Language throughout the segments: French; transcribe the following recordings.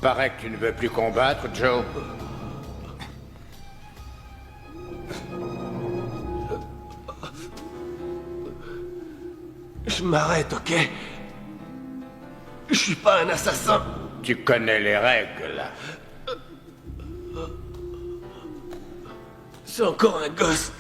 Paraît que tu ne veux plus combattre, Joe. Je m'arrête, ok? Je suis pas un assassin. Tu connais les règles. C'est encore un gosse.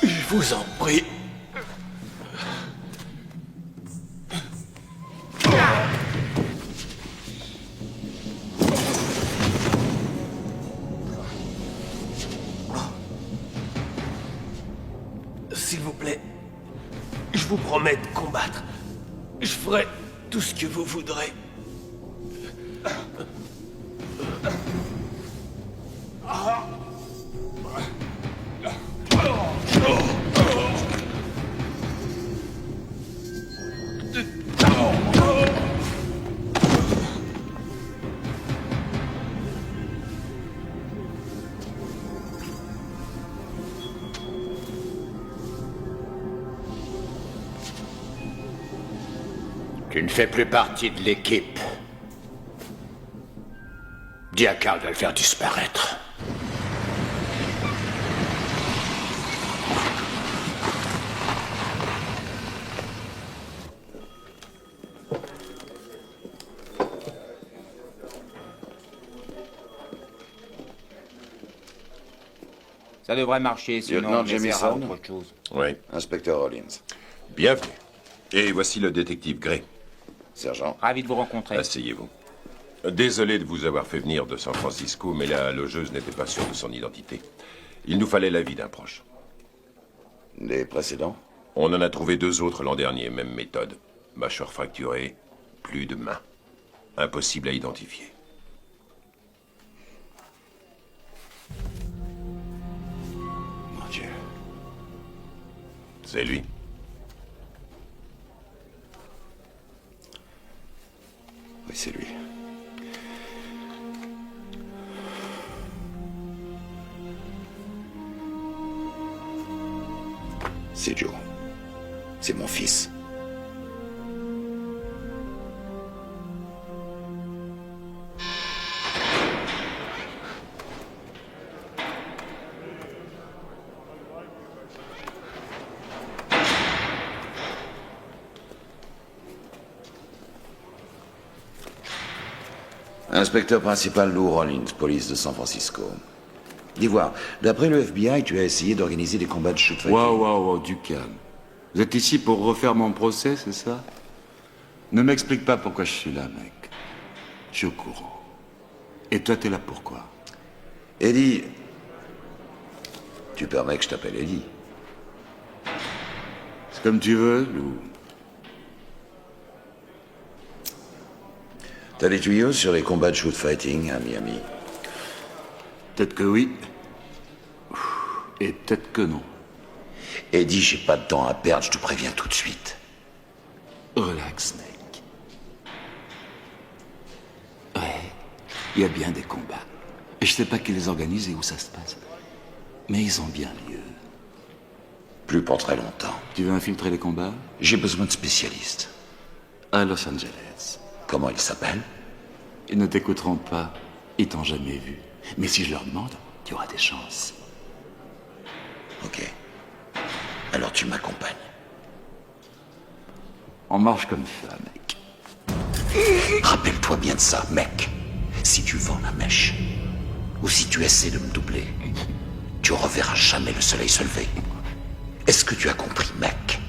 Je vous en prie. S'il vous plaît, je vous promets de combattre. Je ferai tout ce que vous voudrez. Tu ne fais plus partie de l'équipe. Dis à Carl de le faire disparaître. Ça devrait marcher, sinon Lieutenant on essaiera Jamison. autre chose. Oui. Inspecteur Rollins. Bienvenue. Et voici le détective Gray. Sergent. Ravi de vous rencontrer. Asseyez-vous. Désolé de vous avoir fait venir de San Francisco, mais la logeuse n'était pas sûre de son identité. Il nous fallait l'avis d'un proche. Les précédents? On en a trouvé 2 autres l'an dernier, même méthode. Mâchoire fracturée, plus de main. Impossible à identifier. Mon Dieu. C'est lui. Oui, c'est lui. C'est Joe. C'est mon fils. Inspecteur principal Lou Rollins, police de San Francisco. Dis voir, d'après le FBI, tu as essayé d'organiser des combats de shoot-fighting. Wow, du calme. Vous êtes ici pour refaire mon procès, c'est ça? Ne m'explique pas pourquoi je suis là, mec. Je suis au courant. Et toi, t'es là pourquoi? Eddie. Tu permets que je t'appelle Eddie? C'est comme tu veux, Lou. T'as des tuyaux sur les combats de shoot-fighting à Miami? Peut-être que oui. Et peut-être que non. Eddie, j'ai pas de temps à perdre, je te préviens tout de suite. Relax, Snake. Ouais, il y a bien des combats. Et je sais pas qui les organise et où ça se passe. Mais ils ont bien lieu. Plus pour très longtemps. Tu veux infiltrer les combats? J'ai besoin de spécialistes. À Los Angeles. Comment ils s'appellent? Ils ne t'écouteront pas. Ils t'ont jamais vu. Mais si je leur demande, tu auras des chances. Ok. Alors tu m'accompagnes. On marche comme ça, mec. Rappelle-toi bien de ça, mec. Si tu vends la mèche, ou si tu essaies de me doubler, tu reverras jamais le soleil se lever. Est-ce que tu as compris, mec?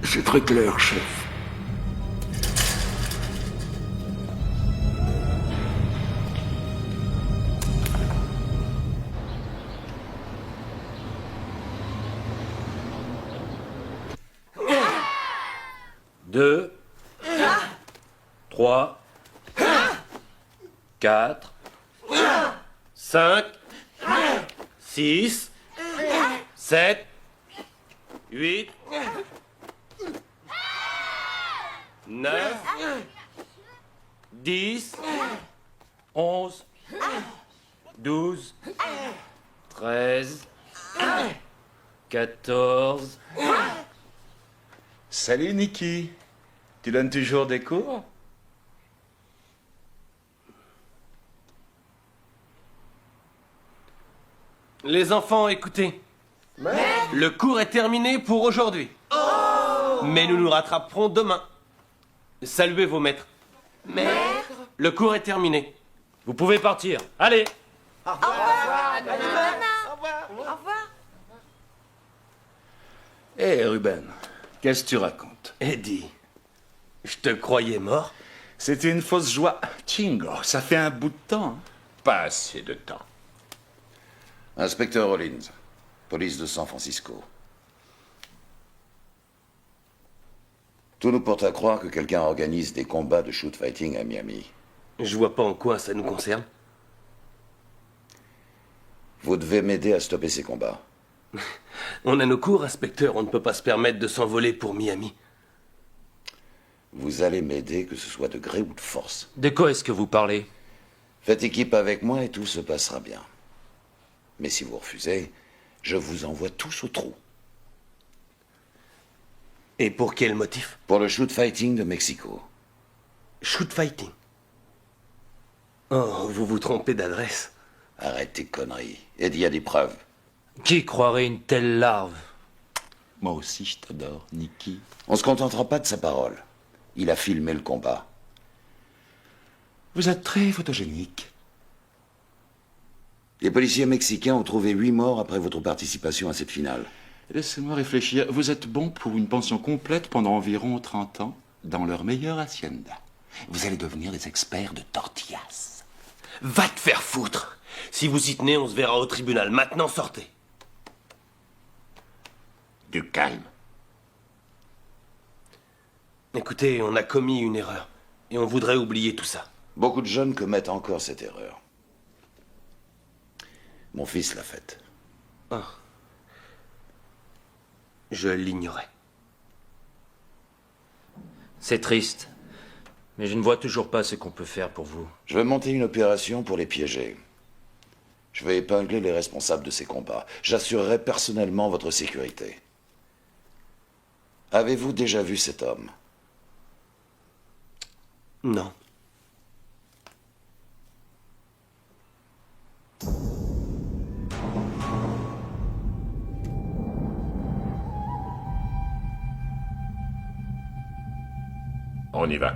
C'est très clair, chef. Deux. 3. 4. 5. 6. 7. 8, 9, 10, 11, 12, 13, 14... Salut, Nikki. Tu donnes toujours des cours? Les enfants, écoutez. Le cours est terminé pour aujourd'hui. Mais nous nous rattraperons demain. Saluez vos maîtres. Maître. Le cours est terminé. Vous pouvez partir. Allez. Au revoir. Hé, Ruben, qu'est-ce que tu racontes? Eddie, je te croyais mort. C'était une fausse joie. Chingo, ça fait un bout de temps. Hein. Pas assez de temps. Inspecteur Rollins, police de San Francisco. Tout nous porte à croire que quelqu'un organise des combats de shoot fighting à Miami. Je vois pas en quoi ça nous concerne. Vous devez m'aider à stopper ces combats. On a nos cours, inspecteur. On ne peut pas se permettre de s'envoler pour Miami. Vous allez m'aider, que ce soit de gré ou de force. De quoi est-ce que vous parlez? Faites équipe avec moi et tout se passera bien. Mais si vous refusez, je vous envoie tous au trou. Et pour quel motif? Pour le shoot fighting de Mexico. Shoot fighting. Oh, vous vous trompez d'adresse. Arrête tes conneries. Eddie a des preuves. Qui croirait une telle larve? Moi aussi, je t'adore, Nikki. On se contentera pas de sa parole. Il a filmé le combat. Vous êtes très photogénique. Les policiers mexicains ont trouvé 8 morts après votre participation à cette finale. Laissez-moi réfléchir. Vous êtes bon pour une pension complète pendant environ 30 ans dans leur meilleure hacienda. Vous allez devenir des experts de tortillas. Va te faire foutre. Si vous y tenez, on se verra au tribunal. Maintenant, sortez. Du calme. Écoutez, on a commis une erreur. Et on voudrait oublier tout ça. Beaucoup de jeunes commettent encore cette erreur. Mon fils l'a faite. Je l'ignorais. C'est triste. Mais je ne vois toujours pas ce qu'on peut faire pour vous. Je vais monter une opération pour les piéger. Je vais épingler les responsables de ces combats. J'assurerai personnellement votre sécurité. Avez-vous déjà vu cet homme? Non. On y va.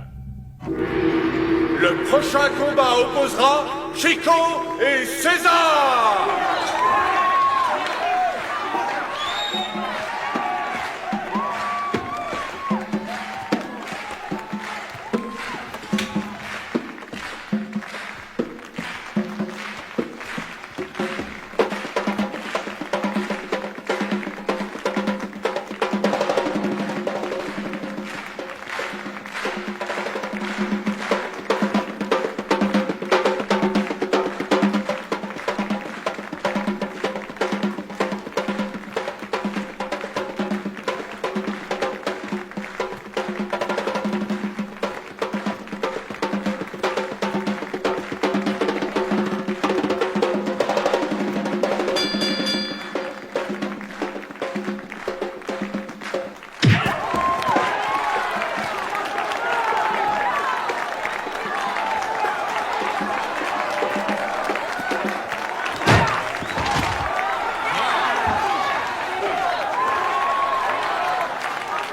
Le prochain combat opposera Chico et César!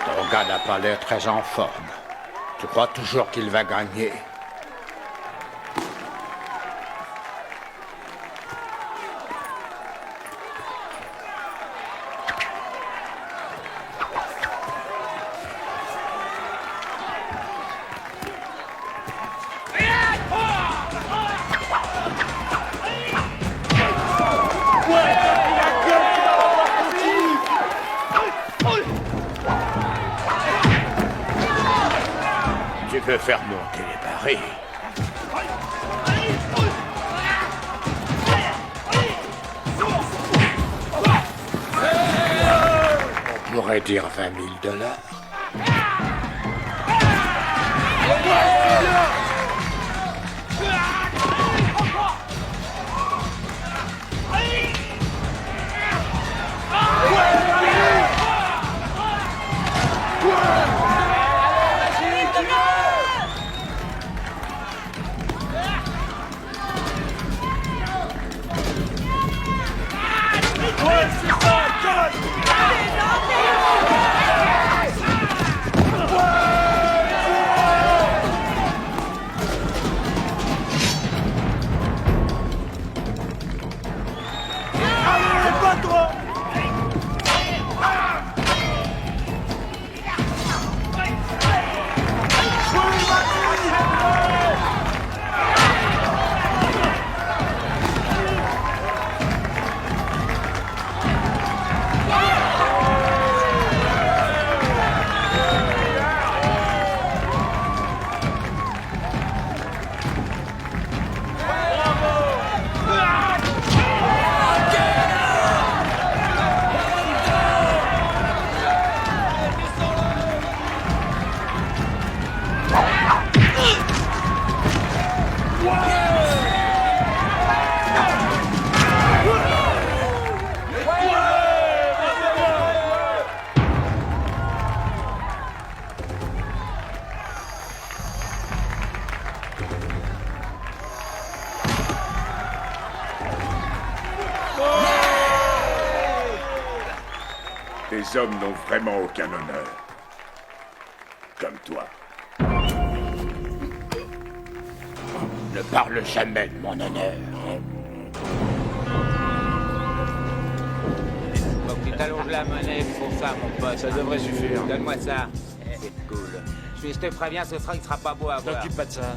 Ton gars n'a pas l'air très en forme. Tu crois toujours qu'il va gagner? Tu veux faire monter les paris? On pourrait dire 20 000 $. Tes hommes n'ont vraiment aucun honneur. Comme toi. Ne parle jamais de mon honneur. Faut que tu t'allonges la monnaie pour ça, mon pote. Ça devrait suffire. Donne-moi ça. C'est cool. Je te préviens, il sera pas beau à voir. T'occupe pas de ça.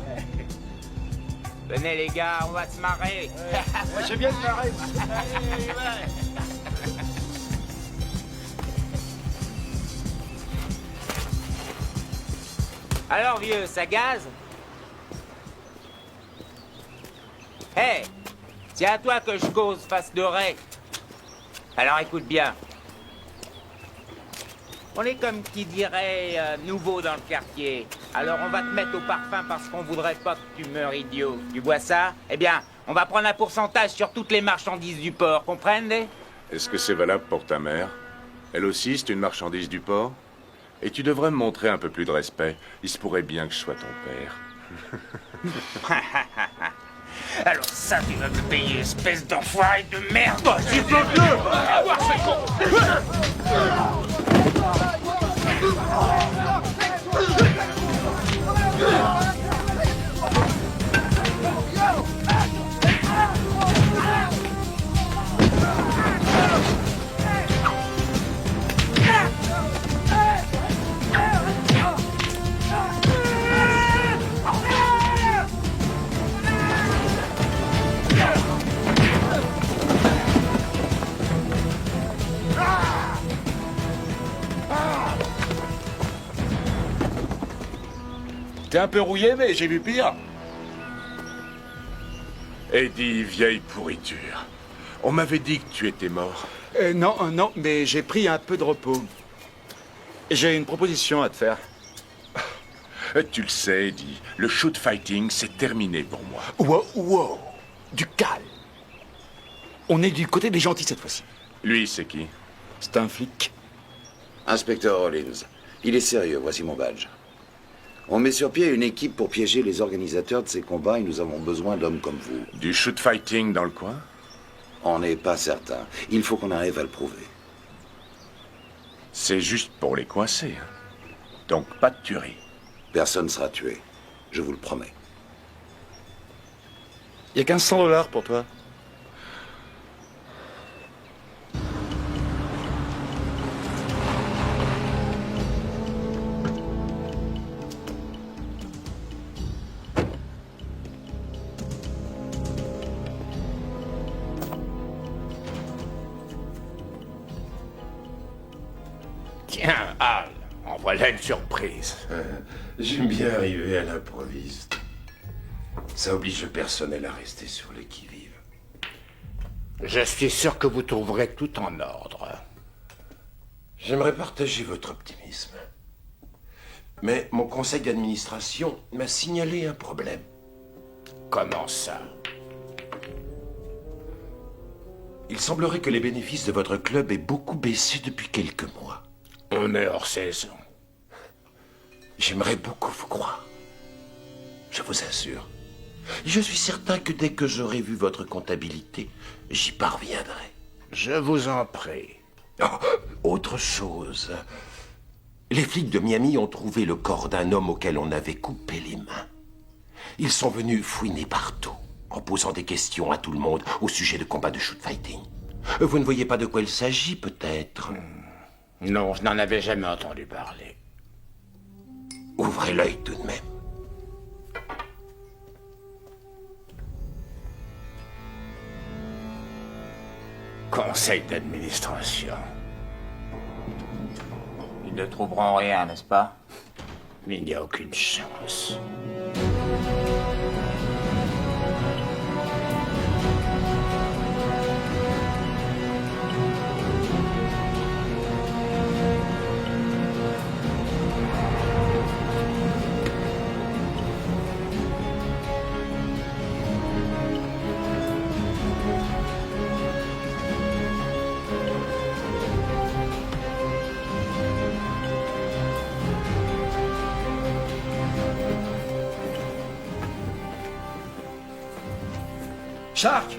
Venez les gars, on va se marrer. Moi, j'ai bien me marrer. Alors vieux, ça gaze? Hé, c'est à toi que je cause, face dorée. Alors écoute bien. On est comme qui dirait nouveau dans le quartier. Alors on va te mettre au parfum parce qu'on voudrait pas que tu meurs idiot. Tu vois ça? Eh bien, on va prendre un pourcentage sur toutes les marchandises du port, comprenez? Est-ce que c'est valable pour ta mère? Elle aussi, c'est une marchandise du port? Et tu devrais me montrer un peu plus de respect. Il se pourrait bien que je sois ton père. Alors ça, tu vas me payer, espèce d'enfoiré de merde! S'il te plaît! T'es un peu rouillé, mais j'ai vu pire. Eddie, vieille pourriture. On m'avait dit que tu étais mort. Non, mais j'ai pris un peu de repos. Et j'ai une proposition à te faire. Tu le sais, Eddie, le shoot fighting, c'est terminé pour moi. Wow, du calme. On est du côté des gentils cette fois-ci. Lui, c'est qui? C'est un flic. Inspecteur Rollins, il est sérieux, voici mon badge. On met sur pied une équipe pour piéger les organisateurs de ces combats et nous avons besoin d'hommes comme vous. Du shoot fighting dans le coin? On n'est pas certain. Il faut qu'on arrive à le prouver. C'est juste pour les coincer. Hein. Donc pas de tuerie. Personne ne sera tué. Je vous le promets. Il y a 1500 $ pour toi. Tiens, Hal, en voilà une surprise. J'aime bien arriver à l'improviste. Ça oblige le personnel à rester sur les qui-vive. Je suis sûr que vous trouverez tout en ordre. J'aimerais partager votre optimisme. Mais mon conseil d'administration m'a signalé un problème. Comment ça? Il semblerait que les bénéfices de votre club aient beaucoup baissé depuis quelques mois. On est hors saison. J'aimerais beaucoup vous croire. Je vous assure. Je suis certain que dès que j'aurai vu votre comptabilité, j'y parviendrai. Je vous en prie. Oh, autre chose. Les flics de Miami ont trouvé le corps d'un homme auquel on avait coupé les mains. Ils sont venus fouiner partout, en posant des questions à tout le monde au sujet de combats de shoot-fighting. Vous ne voyez pas de quoi il s'agit, peut-être? Non, je n'en avais jamais entendu parler. Ouvrez l'œil tout de même. Conseil d'administration. Ils ne trouveront rien, n'est-ce pas? Il n'y a aucune chance. Shark!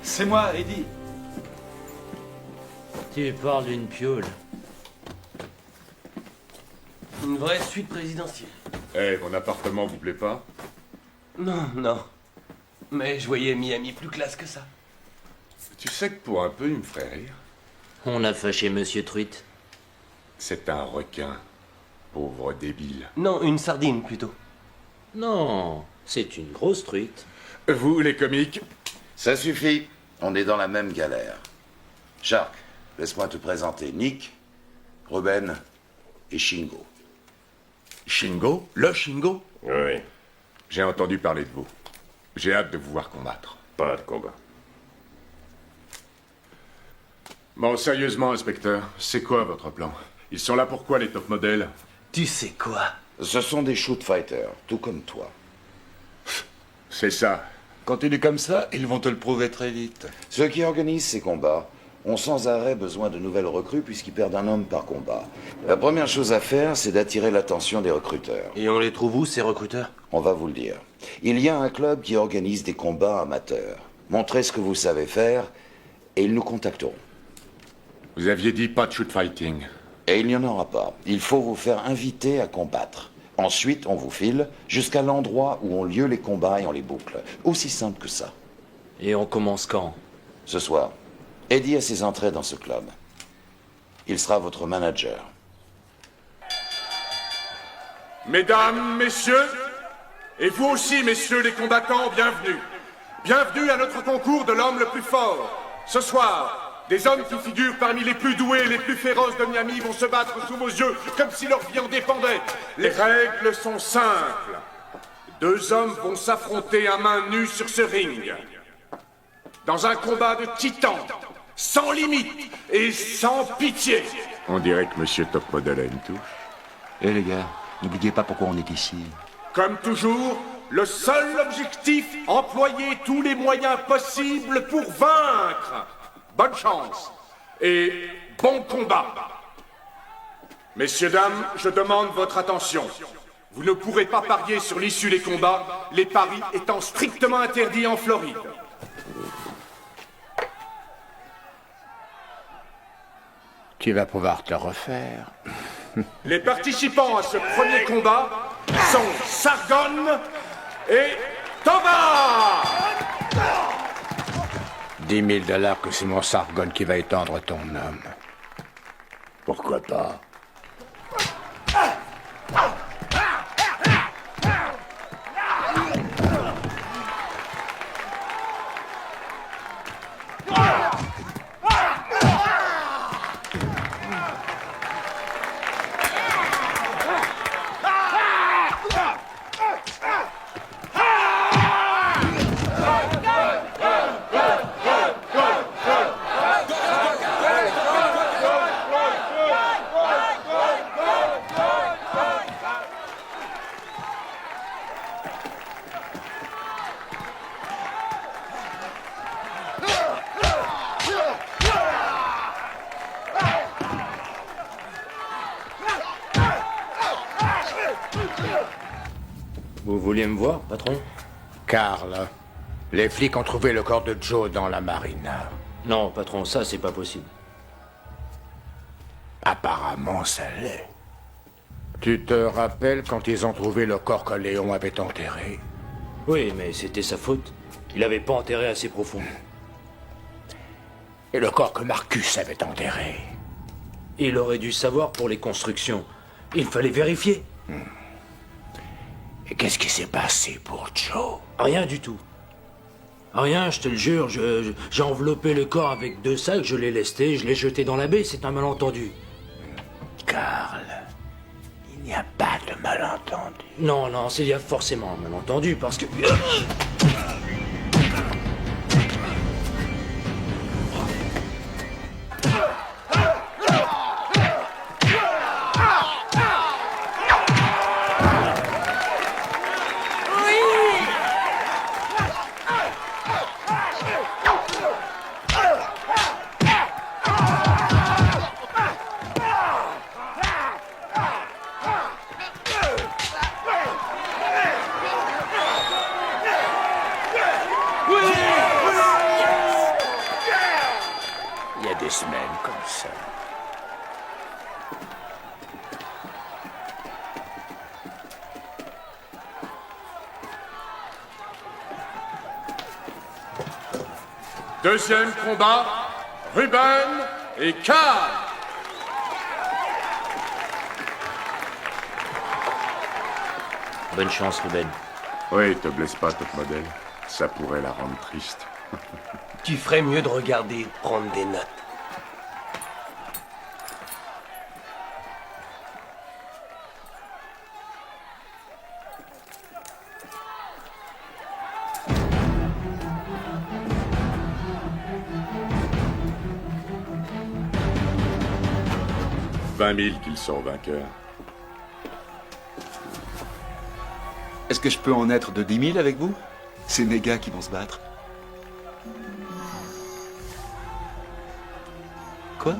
C'est moi, Eddie. Tu parles d'une pioule. Une vraie suite présidentielle. Eh, mon appartement vous plaît pas? Non, non. Mais je voyais Miami plus classe que ça. Tu sais que pour un peu, il me ferait rire. On a fâché Monsieur Truite. C'est un requin. Pauvre débile. Non, une sardine plutôt. Non, c'est une grosse truite. Vous, les comiques? Ça suffit. On est dans la même galère. Shark, laisse-moi te présenter Nick, Ruben et Shingo. Shingo? Le Shingo? Oui, J'ai entendu parler de vous. J'ai hâte de vous voir combattre. pas de combat. Bon, sérieusement, inspecteur, c'est quoi votre plan? Ils sont là pour quoi, les top modèles? Tu sais quoi? Ce sont des shoot fighters, tout comme toi. C'est ça. Continue comme ça, ils vont te le prouver très vite. Ceux qui organisent ces combats ont sans arrêt besoin de nouvelles recrues puisqu'ils perdent un homme par combat. La première chose à faire, c'est d'attirer l'attention des recruteurs. Et on les trouve où, ces recruteurs? On va vous le dire. Il y a un club qui organise des combats amateurs. Montrez ce que vous savez faire et ils nous contacteront. Vous aviez dit pas de shoot fighting. Et il n'y en aura pas. Il faut vous faire inviter à combattre. Ensuite, on vous file jusqu'à l'endroit où ont lieu les combats et on les boucle. Aussi simple que ça. Et on commence quand? Ce soir, Eddie a ses entrées dans ce club. Il sera votre manager. Mesdames, messieurs, et vous aussi, messieurs les combattants, bienvenue. Bienvenue à notre concours de l'homme le plus fort. Ce soir, des hommes qui figurent parmi les plus doués et les plus féroces de Miami vont se battre sous vos yeux comme si leur vie en dépendait. Les règles sont simples. 2 hommes vont s'affronter à main nue sur ce ring. Dans un combat de titans, sans limite et sans pitié. On dirait que Monsieur Top Model a une touche. Eh les gars, n'oubliez pas pourquoi on est ici. Comme toujours, le seul objectif, employer tous les moyens possibles pour vaincre. Bonne chance et bon combat. Messieurs, dames, je demande votre attention. Vous ne pourrez pas parier sur l'issue des combats, les paris étant strictement interdits en Floride. Tu vas pouvoir te refaire. Les participants à ce premier combat sont Sargon et Toba. 10 000 $ que c'est mon Sargon qui va étendre ton homme. Pourquoi pas? Vous vouliez me voir, patron? Karl, les flics ont trouvé le corps de Joe dans la marina. Non, patron, ça, c'est pas possible. Apparemment, ça l'est. Tu te rappelles quand ils ont trouvé le corps que Léon avait enterré? Oui, mais c'était sa faute. Il avait pas enterré assez profond. Et le corps que Marcus avait enterré? Il aurait dû savoir pour les constructions. Il fallait vérifier. Et qu'est-ce qui s'est passé pour Joe? Rien du tout. Rien, je te le jure. J'ai enveloppé le corps avec 2 sacs, je l'ai lesté, je l'ai jeté dans la baie, c'est un malentendu. Karl, il n'y a pas de malentendu. Non, non, il y a forcément un malentendu, parce que... Il y a des semaines comme ça. Deuxième combat, Ruben et Karl. Bonne chance, Ruben. Oui, te blesse pas, top modèle. Ça pourrait la rendre triste. Tu ferais mieux de regarder, prendre des notes. « 20 000 qu'ils sont vainqueurs. Est-ce que je peux en être de 10 000 avec vous? C'est mes gars qui vont se battre. Quoi?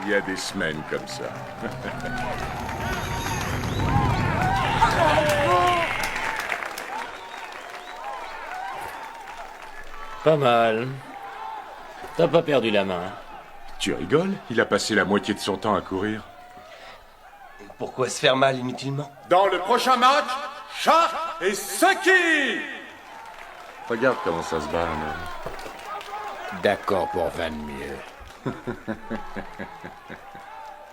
Il y a des semaines comme ça. Pas mal. T'as pas perdu la main. Tu rigoles? Il a passé la moitié de son temps à courir. Pourquoi se faire mal inutilement? Dans le prochain match, Shark et Seki. Regarde comment ça se bat, un homme. D'accord pour 20 mieux.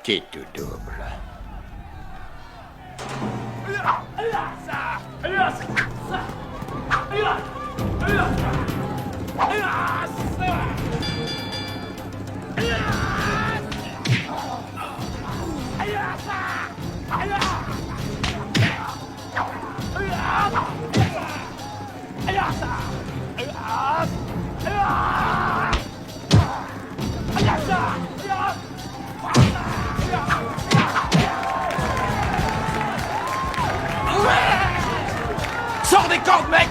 Qui tout double. Sors des cordes, mec!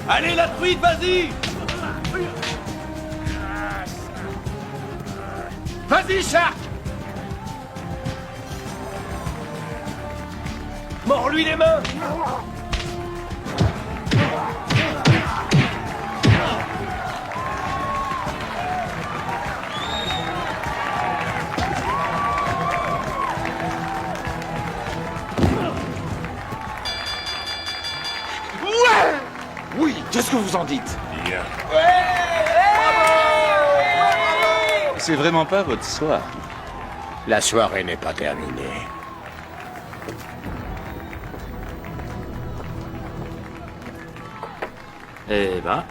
Allez, la truite, vas-y! Vas-y, Shark! Mords-lui les mains! Oui, qu'est-ce que vous en dites? Bien. C'est vraiment pas votre soir. La soirée n'est pas terminée. Eh ben,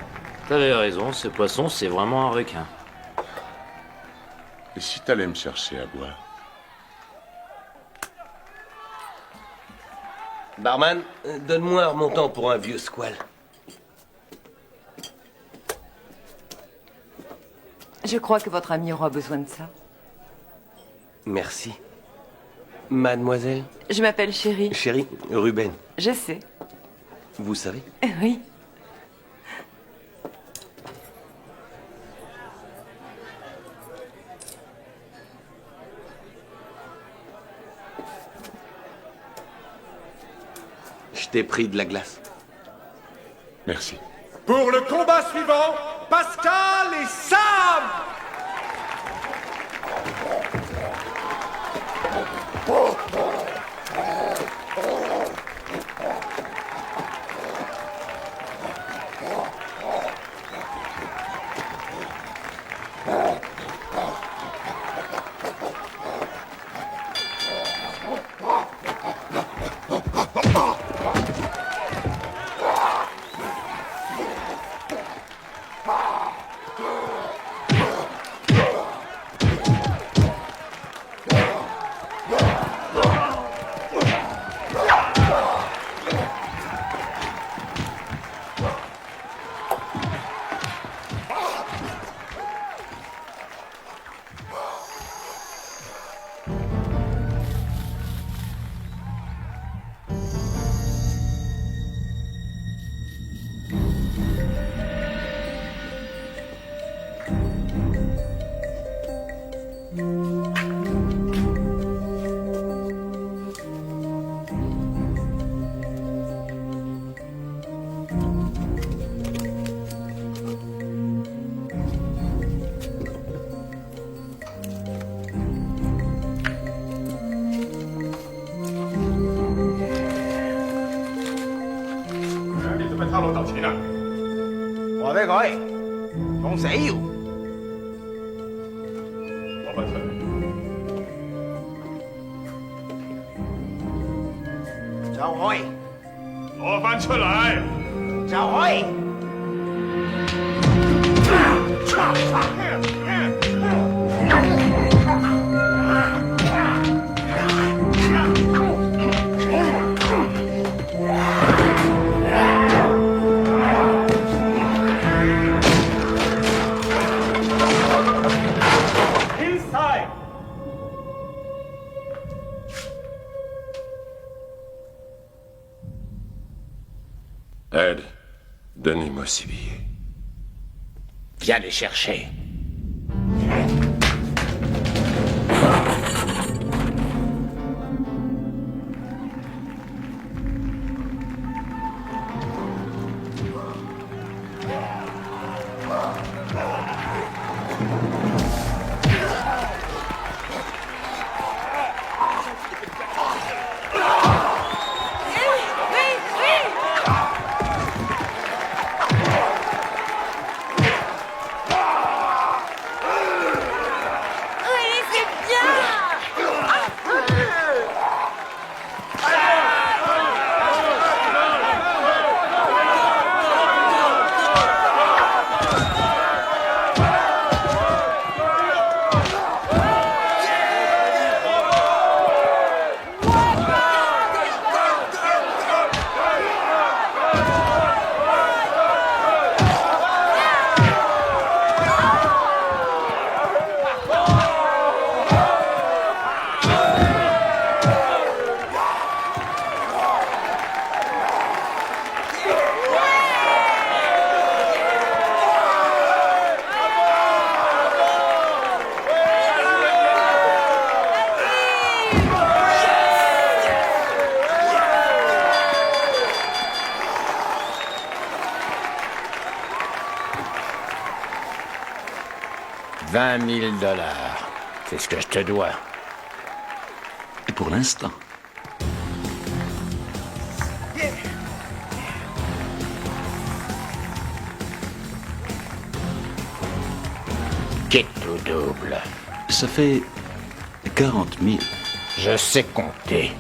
t'avais raison, ce poisson, c'est vraiment un requin. Et si t'allais me chercher à boire? Barman, donne-moi un remontant pour un vieux squal. Je crois que votre ami aura besoin de ça. Merci. Mademoiselle? Je m'appelle Chérie. Chérie, Ruben. Je sais. Vous savez? Oui. Je t'ai pris de la glace. Merci. Pour le combat suivant, Pascal et Sam! Ed, donnez-moi ces billets. Viens les chercher. $20 000. C'est ce que je te dois. Et pour l'instant. Quitte ou double. Ça fait 40 000. Je sais compter.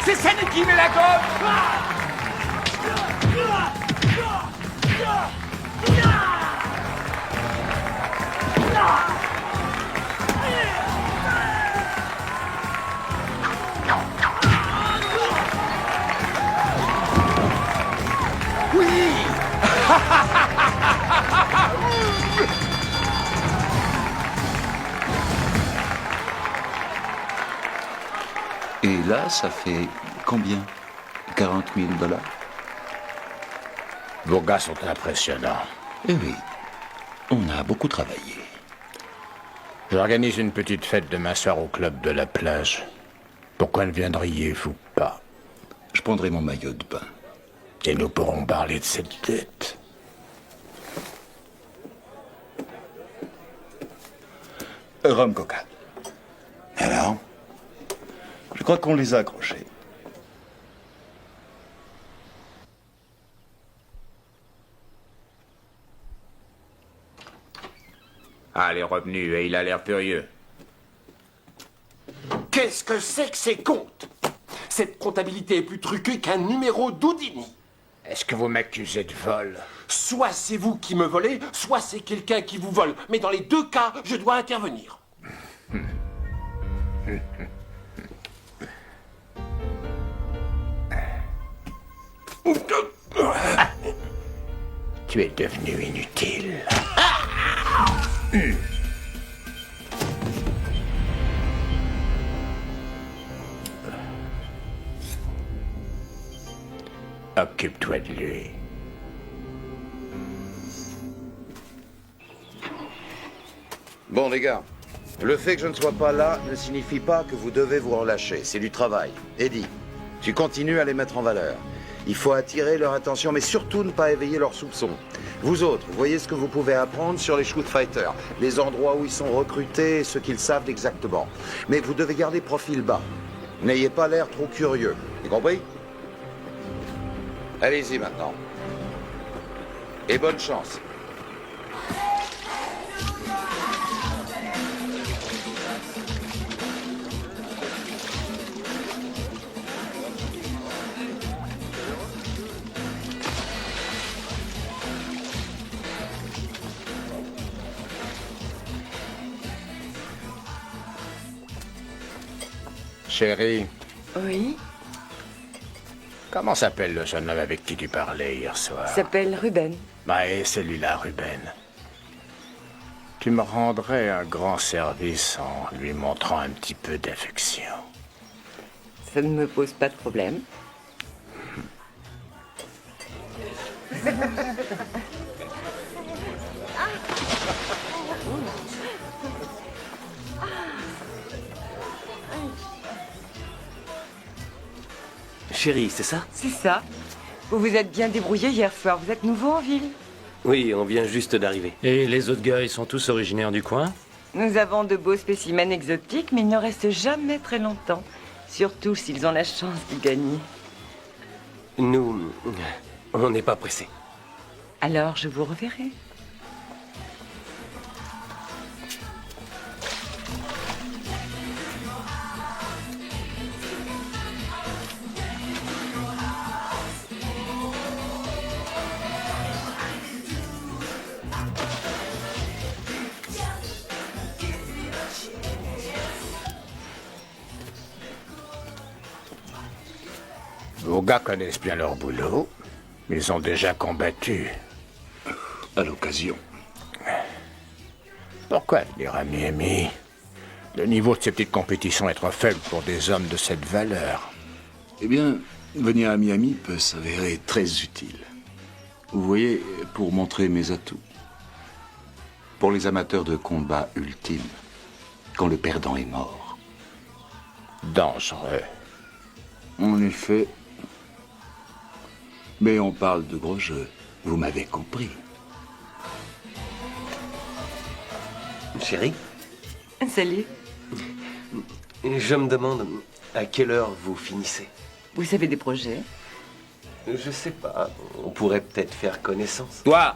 C'est celle qui met la gomme. Et là, ça fait combien? 40 000 $? Vos gars sont impressionnants. Eh oui, on a beaucoup travaillé. J'organise une petite fête demain soir au club de la plage. Pourquoi ne viendriez-vous pas? Je prendrai mon maillot de bain. Et nous pourrons parler de cette dette. Rhum Coca. Alors? Je crois qu'on les a accrochés. Ah, il est revenu et il a l'air furieux. Qu'est-ce que c'est que ces comptes? Cette comptabilité est plus truquée qu'un numéro d'Houdini. Est-ce que vous m'accusez de vol? Soit c'est vous qui me volez, soit c'est quelqu'un qui vous vole. Mais dans les deux cas, je dois intervenir. Tu es devenu inutile. Occupe-toi de lui. Bon, les gars, le fait que je ne sois pas là ne signifie pas que vous devez vous relâcher. C'est du travail. Eddie, tu continues à les mettre en valeur. Il faut attirer leur attention, mais surtout ne pas éveiller leurs soupçons. Vous autres, voyez ce que vous pouvez apprendre sur les shoot fighters, les endroits où ils sont recrutés et ce qu'ils savent exactement. Mais vous devez garder profil bas. N'ayez pas l'air trop curieux. Vous compris? Allez-y maintenant. Et bonne chance. Chérie, Oui, comment s'appelle le jeune homme avec qui tu parlais hier soir? il s'appelle Ruben. Bah, et celui-là, Ruben. Tu me rendrais un grand service en lui montrant un petit peu d'affection. Ça ne me pose pas de problème. Chérie, c'est ça? C'est ça. Vous vous êtes bien débrouillé hier soir. Vous êtes nouveau en ville? Oui, on vient juste d'arriver. Et les autres gars, ils sont tous originaires du coin? Nous avons de beaux spécimens exotiques, mais ils ne restent jamais très longtemps. Surtout s'ils ont la chance de gagner. Nous, on n'est pas pressés. Alors je vous reverrai. Vos gars connaissent bien leur boulot. Ils ont déjà combattu. À l'occasion. Pourquoi venir à Miami? Le niveau de ces petites compétitions est trop faible pour des hommes de cette valeur. Eh bien, venir à Miami peut s'avérer très utile. Vous voyez, pour montrer mes atouts. Pour les amateurs de combat ultime, quand le perdant est mort. Dangereux. En effet. Mais on parle de gros jeux. Vous m'avez compris. Chérie, Salut. je me demande à quelle heure vous finissez. Vous avez des projets? Je sais pas, on pourrait peut-être faire connaissance. Toi,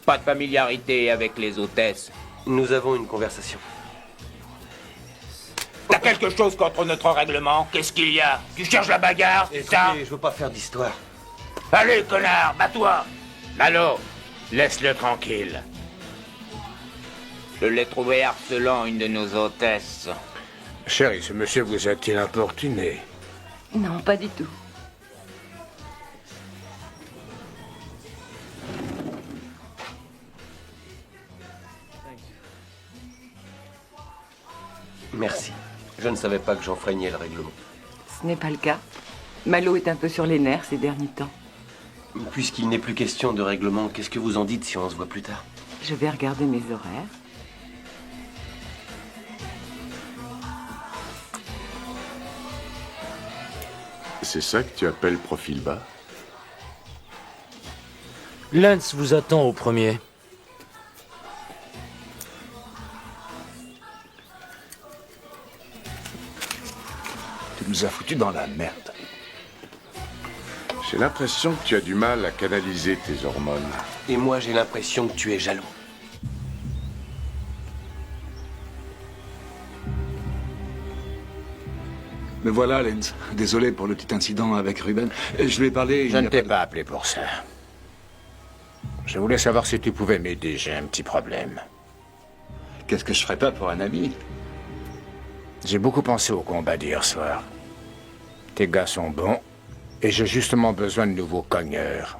pas de familiarité avec les hôtesses. Nous avons une conversation. T'as quelque chose contre notre règlement? Qu'est-ce qu'il y a? Tu cherches la bagarre, c'est ça? Écoutez, je veux pas faire d'histoire. Allez, connard, bats-toi! Malo, laisse-le tranquille. Je l'ai trouvé harcelant une de nos hôtesses. Chérie, ce monsieur vous a-t-il importuné? Non, pas du tout. Merci. Je ne savais pas que j'enfreignais le règlement. Ce n'est pas le cas. Malo est un peu sur les nerfs ces derniers temps. Puisqu'il n'est plus question de règlement, qu'est-ce que vous en dites si on se voit plus tard? Je vais regarder mes horaires. C'est ça que tu appelles profil bas? Lance vous attend au premier. Tu nous as foutus dans la merde. J'ai l'impression que tu as du mal à canaliser tes hormones. Et moi, j'ai l'impression que tu es jaloux. Me voilà, Lenz. Désolé pour le petit incident avec Ruben. Je lui ai parlé... Je ne t'ai pas appelé pour ça. Je voulais savoir si tu pouvais m'aider, j'ai un petit problème. Qu'est-ce que je ferais pas pour un ami? J'ai beaucoup pensé au combat d'hier soir. Tes gars sont bons, et j'ai justement besoin de nouveaux cogneurs.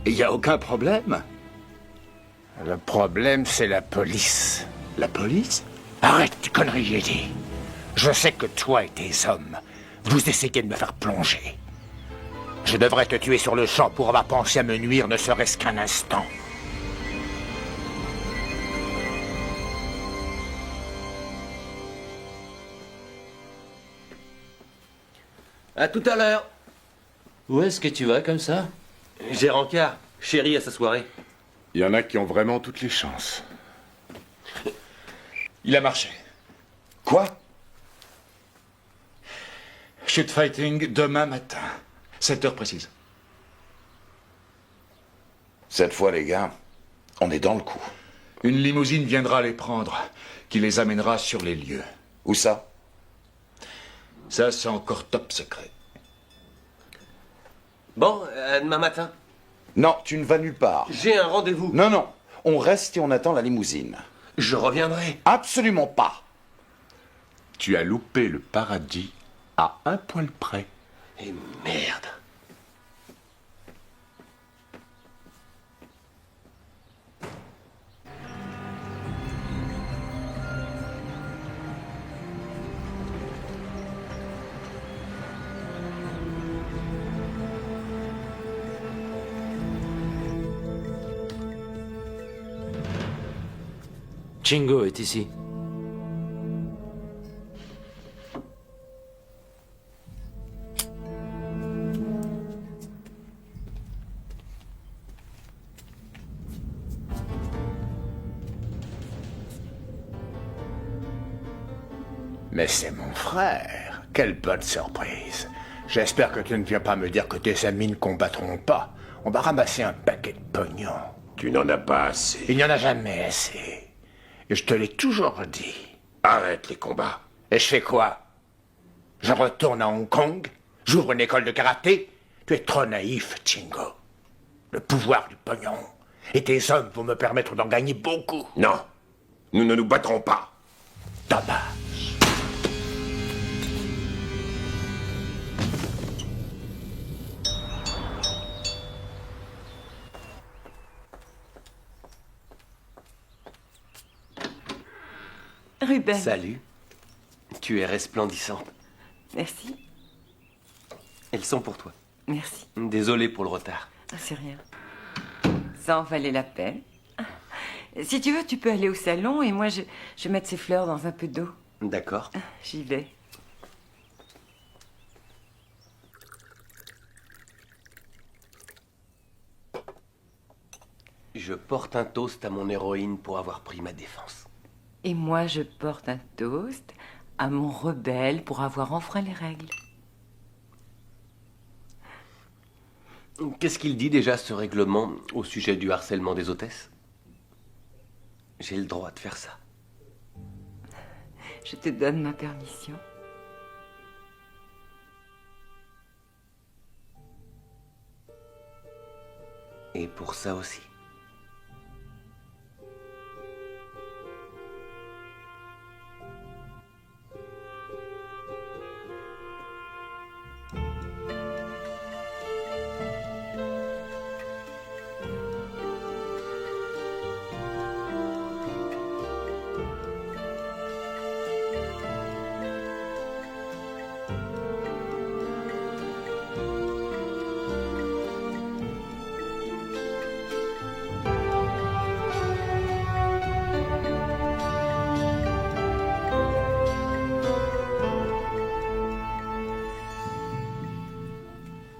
Il n'y a aucun problème. Le problème, c'est la police. La police? Arrête tes conneries, Eddie. Je sais que toi et tes hommes, vous essayez de me faire plonger. Je devrais te tuer sur le champ pour avoir pensé à me nuire ne serait-ce qu'un instant. À tout à l'heure. Où est-ce que tu vas comme ça? J'ai rencard. Chérie à sa soirée. Il y en a qui ont vraiment toutes les chances. Il a marché. Quoi? Shoot fighting demain matin. 7 heures précises. Cette fois, les gars, on est dans le coup. Une limousine viendra les prendre, qui les amènera sur les lieux. Où ça? Ça, c'est encore top secret. Bon, à demain matin. Non, tu ne vas nulle part. J'ai un rendez-vous. Non, non. On reste et on attend la limousine. Je reviendrai. Absolument pas. Tu as loupé le paradis à un poil près. Et merde. Chingo est ici. Mais c'est mon frère. Quelle bonne surprise. J'espère que tu ne viens pas me dire que tes amis ne combattront pas. On va ramasser un paquet de pognon. Tu n'en as pas assez. Il n'y en a jamais assez. Et je te l'ai toujours dit. Arrête les combats. Et je fais quoi? Je retourne à Hong Kong? J'ouvre une école de karaté? Tu es trop naïf, Chingo. Le pouvoir du pognon. Et tes hommes vont me permettre d'en gagner beaucoup. Non, nous ne nous battrons pas. Dommage. Ruben. Salut. Tu es resplendissante. Merci. Elles sont pour toi. Merci. Désolé pour le retard. Ah, c'est rien. Ça en valait la peine. Si tu veux, tu peux aller au salon et moi, je vais mettre ces fleurs dans un peu d'eau. D'accord. J'y vais. Je porte un toast à mon héroïne pour avoir pris ma défense. Et moi, je porte un toast à mon rebelle pour avoir enfreint les règles. Qu'est-ce qu'il dit déjà, ce règlement, au sujet du harcèlement des hôtesses? J'ai le droit de faire ça. Je te donne ma permission. Et pour ça aussi.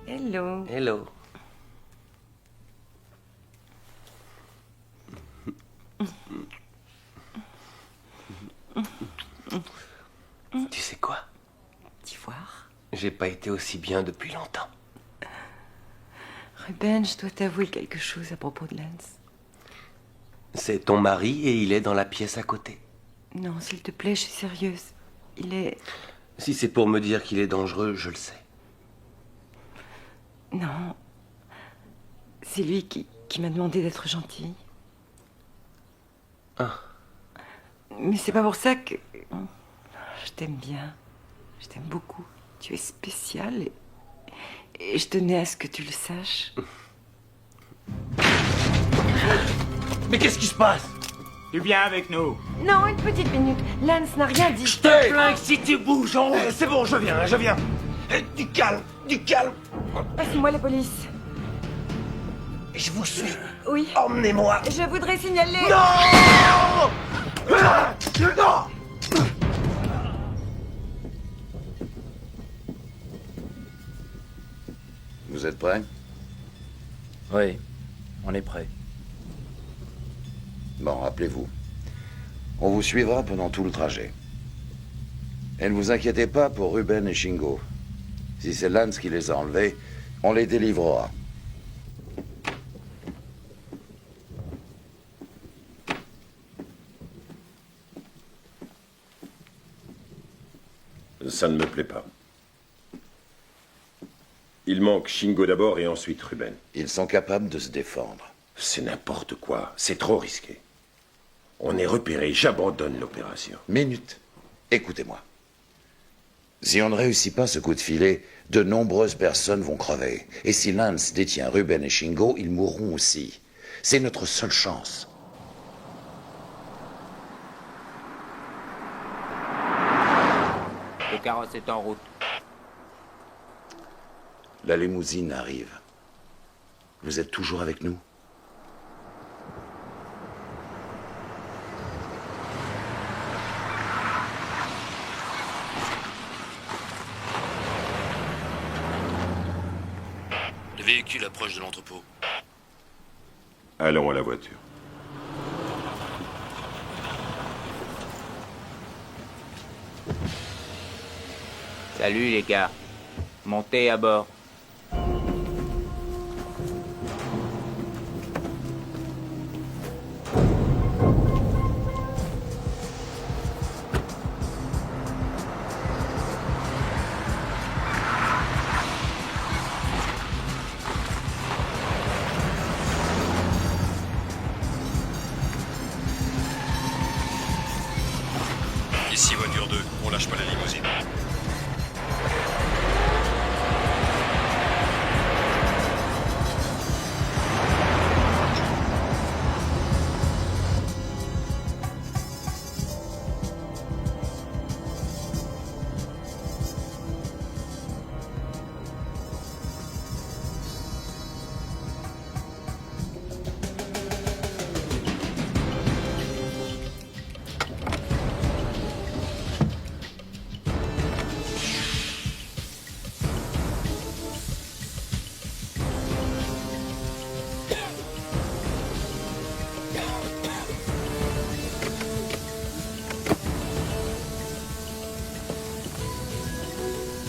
Hello. Hello. Tu sais quoi? D'ivoire. J'ai pas été aussi bien depuis longtemps. Ruben, je dois t'avouer quelque chose à propos de Lance. C'est ton mari et il est dans la pièce à côté. Non, s'il te plaît, je suis sérieuse. Il est... Si c'est pour me dire qu'il est dangereux, je le sais. Non. C'est lui qui m'a demandé d'être gentille. Ah. Mais c'est pas pour ça que... Je t'aime bien. Je t'aime beaucoup. Tu es spécial et je tenais à ce que tu le saches. Mais qu'est-ce qui se passe? Tu viens avec nous. Non, une petite minute. Lance n'a rien dit. Je te plains si tu bouges en haut. C'est bon, je viens, je viens. Du calme, du calme. Passe-moi la police. Je vous suis. Oui. Emmenez-moi. Je voudrais signaler... Non! Non! Vous êtes prêts? Oui, on est prêt. Bon, rappelez-vous. On vous suivra pendant tout le trajet. Et ne vous inquiétez pas pour Ruben et Shingo. Si c'est Lance qui les a enlevés, on les délivrera. Ça ne me plaît pas. Il manque Shingo d'abord et ensuite Ruben. Ils sont capables de se défendre. C'est n'importe quoi. C'est trop risqué. On est repéré. J'abandonne l'opération. Minute. Écoutez-moi. Si on ne réussit pas ce coup de filet, de nombreuses personnes vont crever. Et si Lance détient Ruben et Shingo, ils mourront aussi. C'est notre seule chance. Le carrosse est en route. La limousine arrive. Vous êtes toujours avec nous? Le véhicule approche de l'entrepôt. Allons à la voiture. Salut les gars. Montez à bord. Ici voiture 2, on lâche pas la limousine.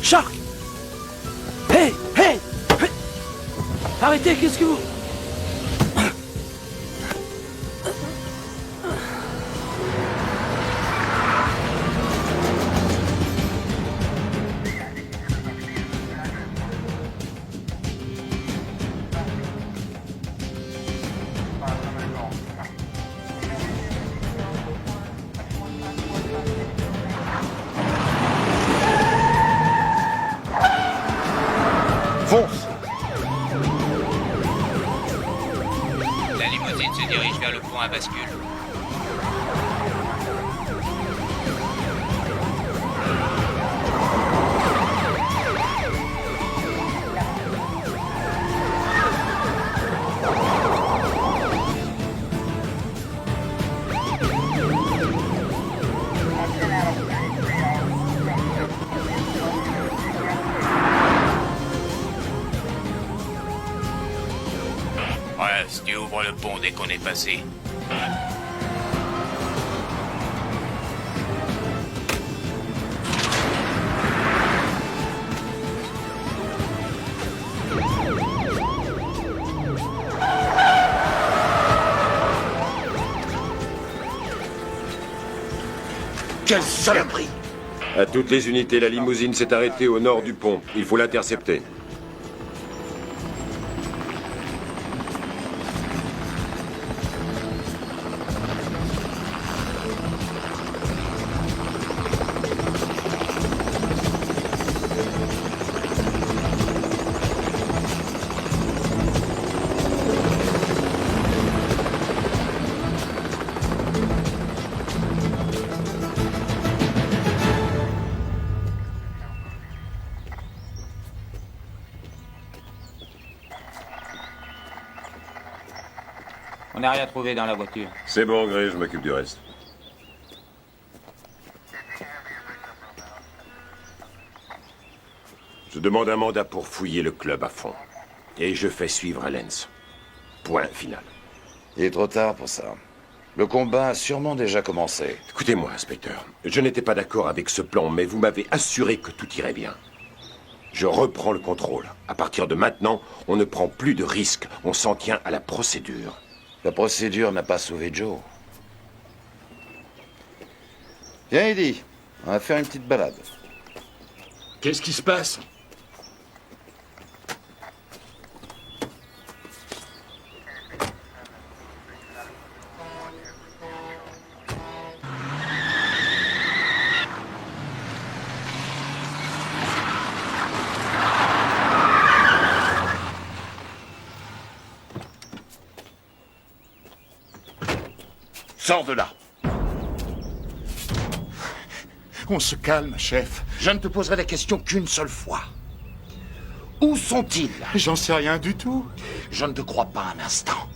Shark! Hey! Hey! Hey! Arrêtez, qu'est-ce que vous... Fonce! La limousine se dirige vers le pont à bascule. Ouais, si tu ouvres le pont dès qu'on est passé. Quelle saloperie! À toutes les unités, la limousine s'est arrêtée au nord du pont. Il faut l'intercepter. On n'a rien trouvé dans la voiture. C'est bon, Gray, je m'occupe du reste. Je demande un mandat pour fouiller le club à fond. Et je fais suivre à Lens. Point final. Il est trop tard pour ça. Le combat a sûrement déjà commencé. Écoutez-moi, inspecteur. Je n'étais pas d'accord avec ce plan, mais vous m'avez assuré que tout irait bien. Je reprends le contrôle. À partir de maintenant, on ne prend plus de risques. On s'en tient à la procédure. La procédure n'a pas sauvé Joe. Viens, Eddie. On va faire une petite balade. Qu'est-ce qui se passe? Sors de là. On se calme, chef. Je ne te poserai la question qu'une seule fois. Où sont-ils? J'en sais rien du tout. Je ne te crois pas un instant.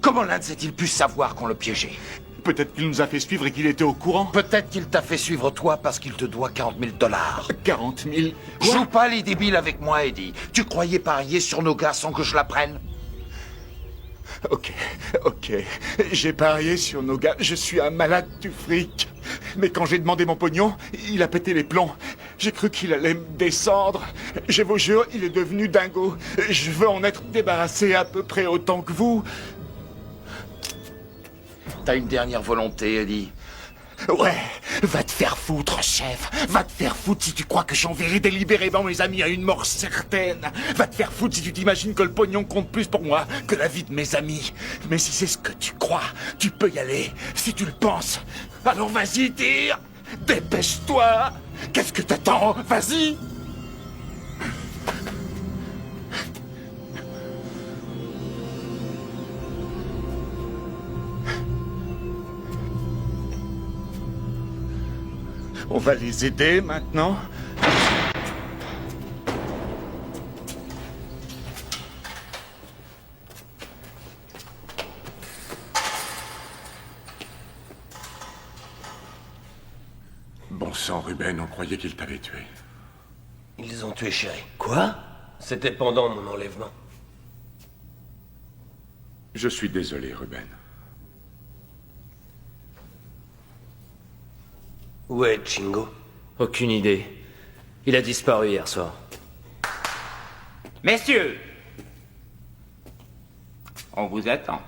Comment Lance a-t-il pu savoir qu'on le piégeait? Peut-être qu'il nous a fait suivre et qu'il était au courant. Peut-être qu'il t'a fait suivre toi parce qu'il te doit 40 000 $. 40 000? Joue pas les débiles avec moi, Eddie. Tu croyais parier sur nos gars sans que je l'apprenne? Ok. J'ai parié sur nos gars. Je suis un malade du fric. Mais quand j'ai demandé mon pognon, il a pété les plombs. J'ai cru qu'il allait me descendre. Je vous jure, il est devenu dingo. Je veux en être débarrassé à peu près autant que vous. T'as une dernière volonté, Eddie? Ouais, va te faire foutre, chef. Va te faire foutre si tu crois que j'enverrai délibérément mes amis à une mort certaine. Va te faire foutre si tu t'imagines que le pognon compte plus pour moi que la vie de mes amis. Mais si c'est ce que tu crois, tu peux y aller. Si tu le penses, alors vas-y, tire. Dépêche-toi. Qu'est-ce que t'attends? Vas-y. On va les aider maintenant. Bon sang, Ruben, on croyait qu'ils t'avaient tué. Ils ont tué Chéri. Quoi? C'était pendant mon enlèvement. Je suis désolé, Ruben. Où est Chingo? Aucune idée. Il a disparu hier soir. Messieurs, on vous attend.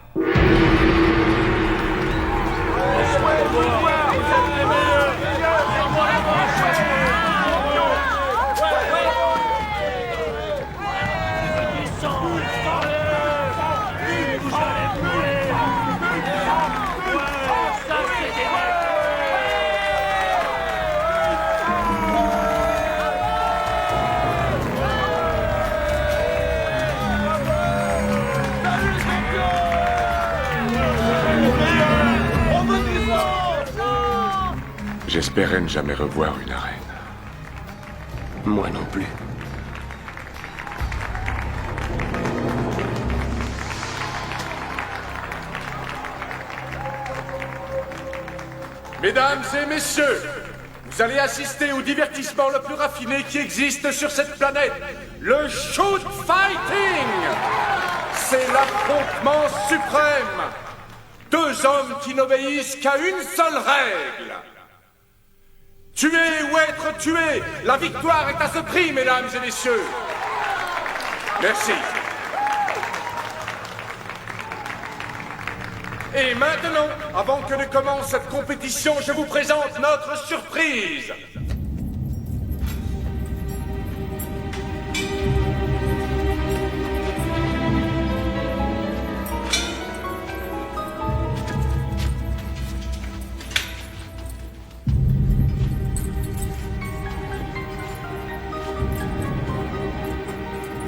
J'espérais ne jamais revoir une arène. Moi non plus. Mesdames et messieurs, vous allez assister au divertissement le plus raffiné qui existe sur cette planète, le shoot fighting. C'est l'affrontement suprême. Deux hommes qui n'obéissent qu'à une seule règle. Tuer ou être tué, la victoire est à ce prix, mesdames et messieurs. Merci. Et maintenant, avant que ne commence cette compétition, je vous présente notre surprise.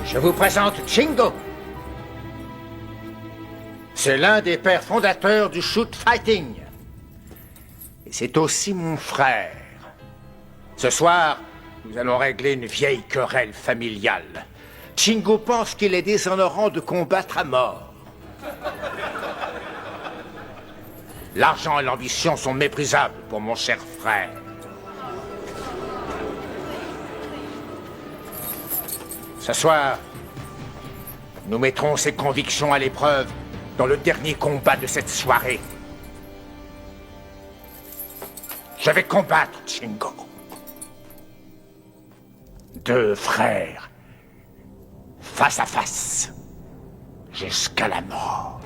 Je vous présente Chingo. C'est l'un des pères fondateurs du shoot fighting. Et c'est aussi mon frère. Ce soir, nous allons régler une vieille querelle familiale. Chingo pense qu'il est déshonorant de combattre à mort. L'argent et l'ambition sont méprisables pour mon cher frère. Ce soir, nous mettrons ses convictions à l'épreuve dans le dernier combat de cette soirée. Je vais combattre Chingo. Deux frères, face à face, jusqu'à la mort.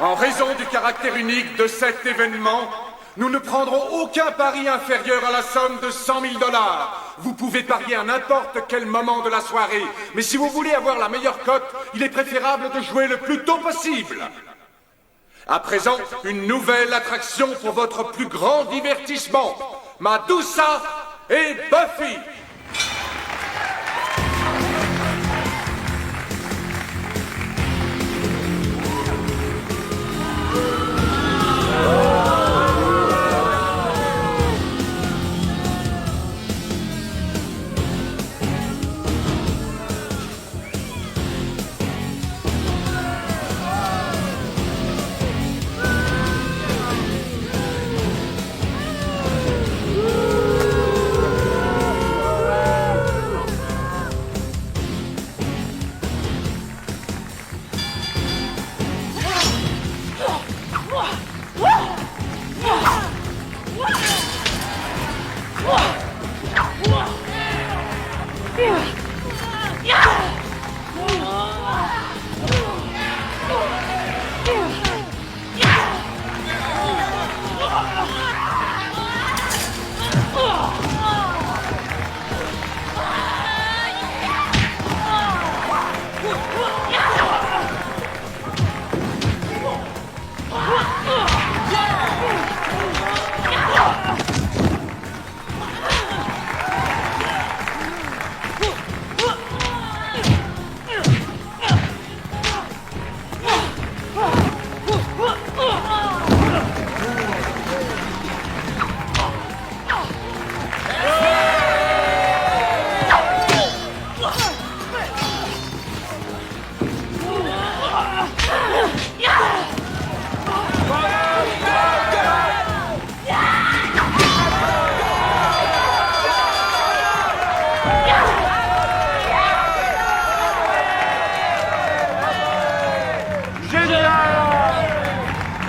En raison du caractère unique de cet événement, nous ne prendrons aucun pari inférieur à la somme de 100 000 $. Vous pouvez parier à n'importe quel moment de la soirée, mais si vous voulez avoir la meilleure cote, il est préférable de jouer le plus tôt possible. À présent, une nouvelle attraction pour votre plus grand divertissement. Madusa et Buffy.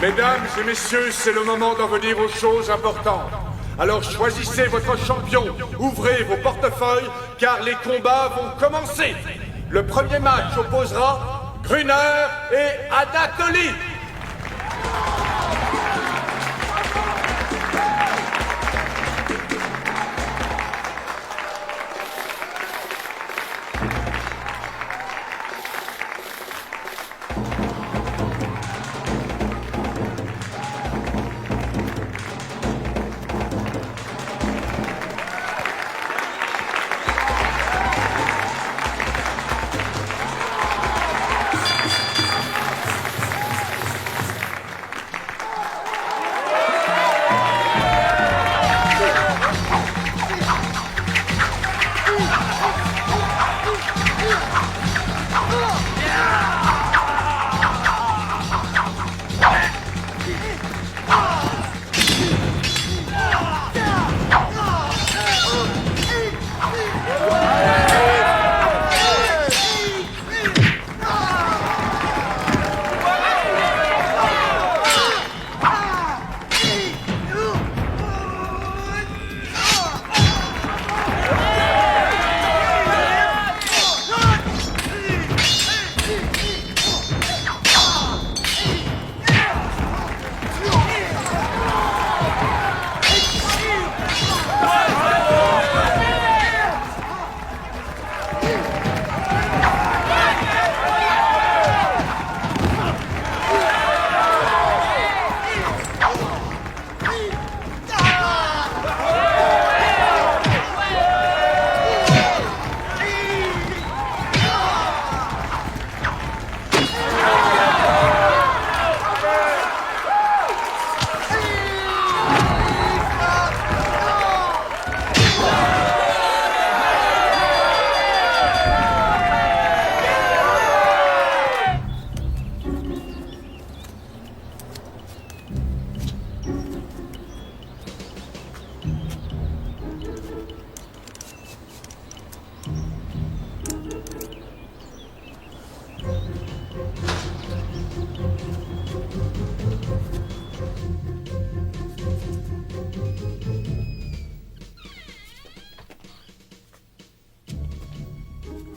Mesdames et messieurs, c'est le moment d'en venir aux choses importantes. Alors choisissez votre champion, ouvrez vos portefeuilles, car les combats vont commencer. Le premier match opposera Gruner et Anatoly.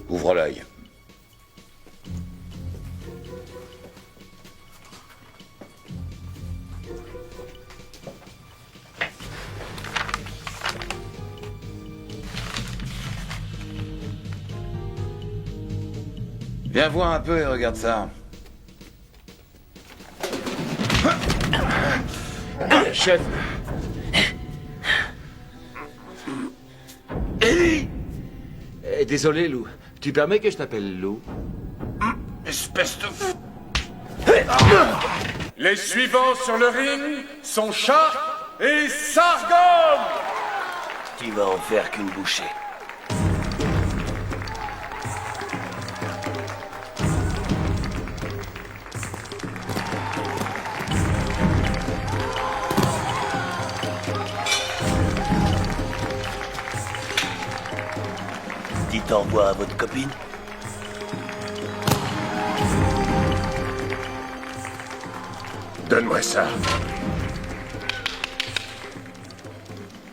Ouvre l'œil. Viens voir un peu et regarde ça. Chef. Ellie! Désolé, Lou. Tu permets que je t'appelle Lou? Espèce de... Les suivants sur le ring sont Chat et Sargon. Tu vas en faire qu'une bouchée. Dites au revoir à votre copine. Donne-moi ça.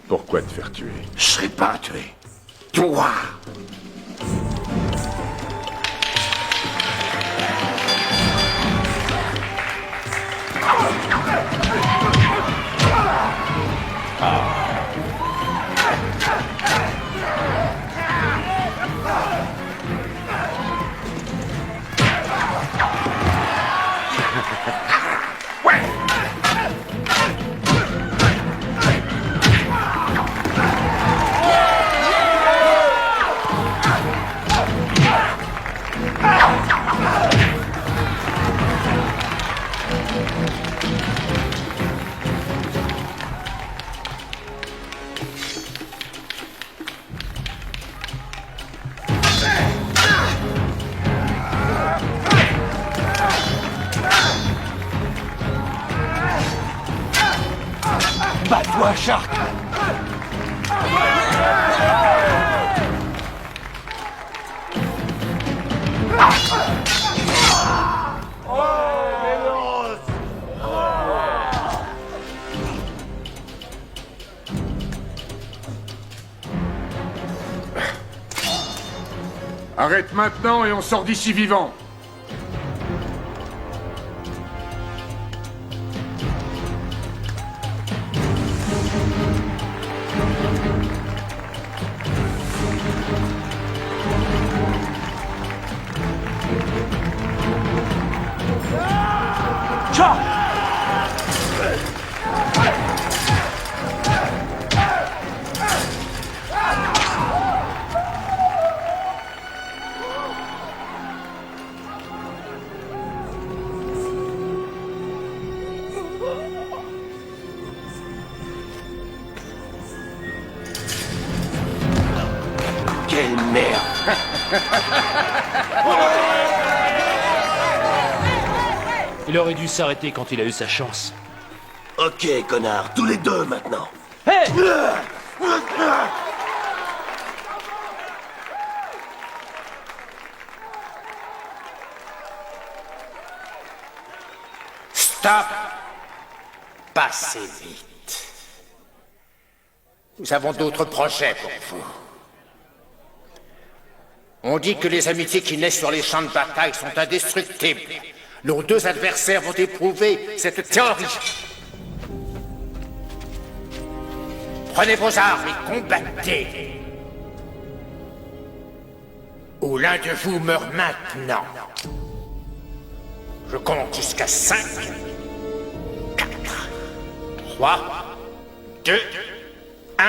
Pourquoi te faire tuer? Je serai pas tué. Toi! Bats-toi, Shark! Arrête maintenant et on sort d'ici vivant. Quelle merde! Il aurait dû s'arrêter quand il a eu sa chance. Ok, connard, tous les deux maintenant. Hey! Stop! Passez vite. Nous avons d'autres projets pour vous. On dit que les amitiés qui naissent sur les champs de bataille sont indestructibles. Nos deux adversaires vont éprouver cette théorie. Prenez vos armes et combattez. Ou l'un de vous meurt maintenant. Je compte jusqu'à 5, 4, 3, 2, 1.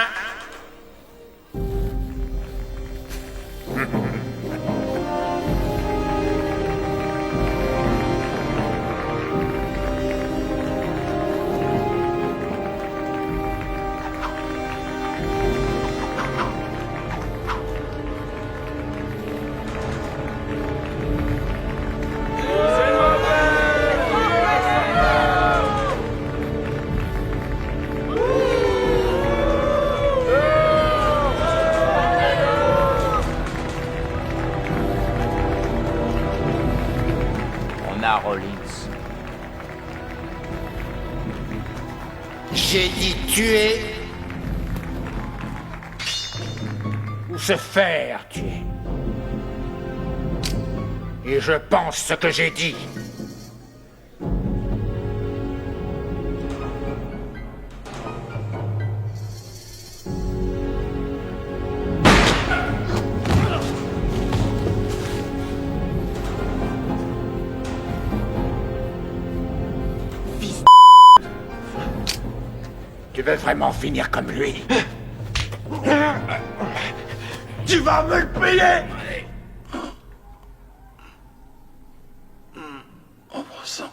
Rollins. J'ai dit tuer ou se faire tuer. Et je pense ce que j'ai dit. Tu veux vraiment finir comme lui? Tu vas me le payer! Oh, bon sang.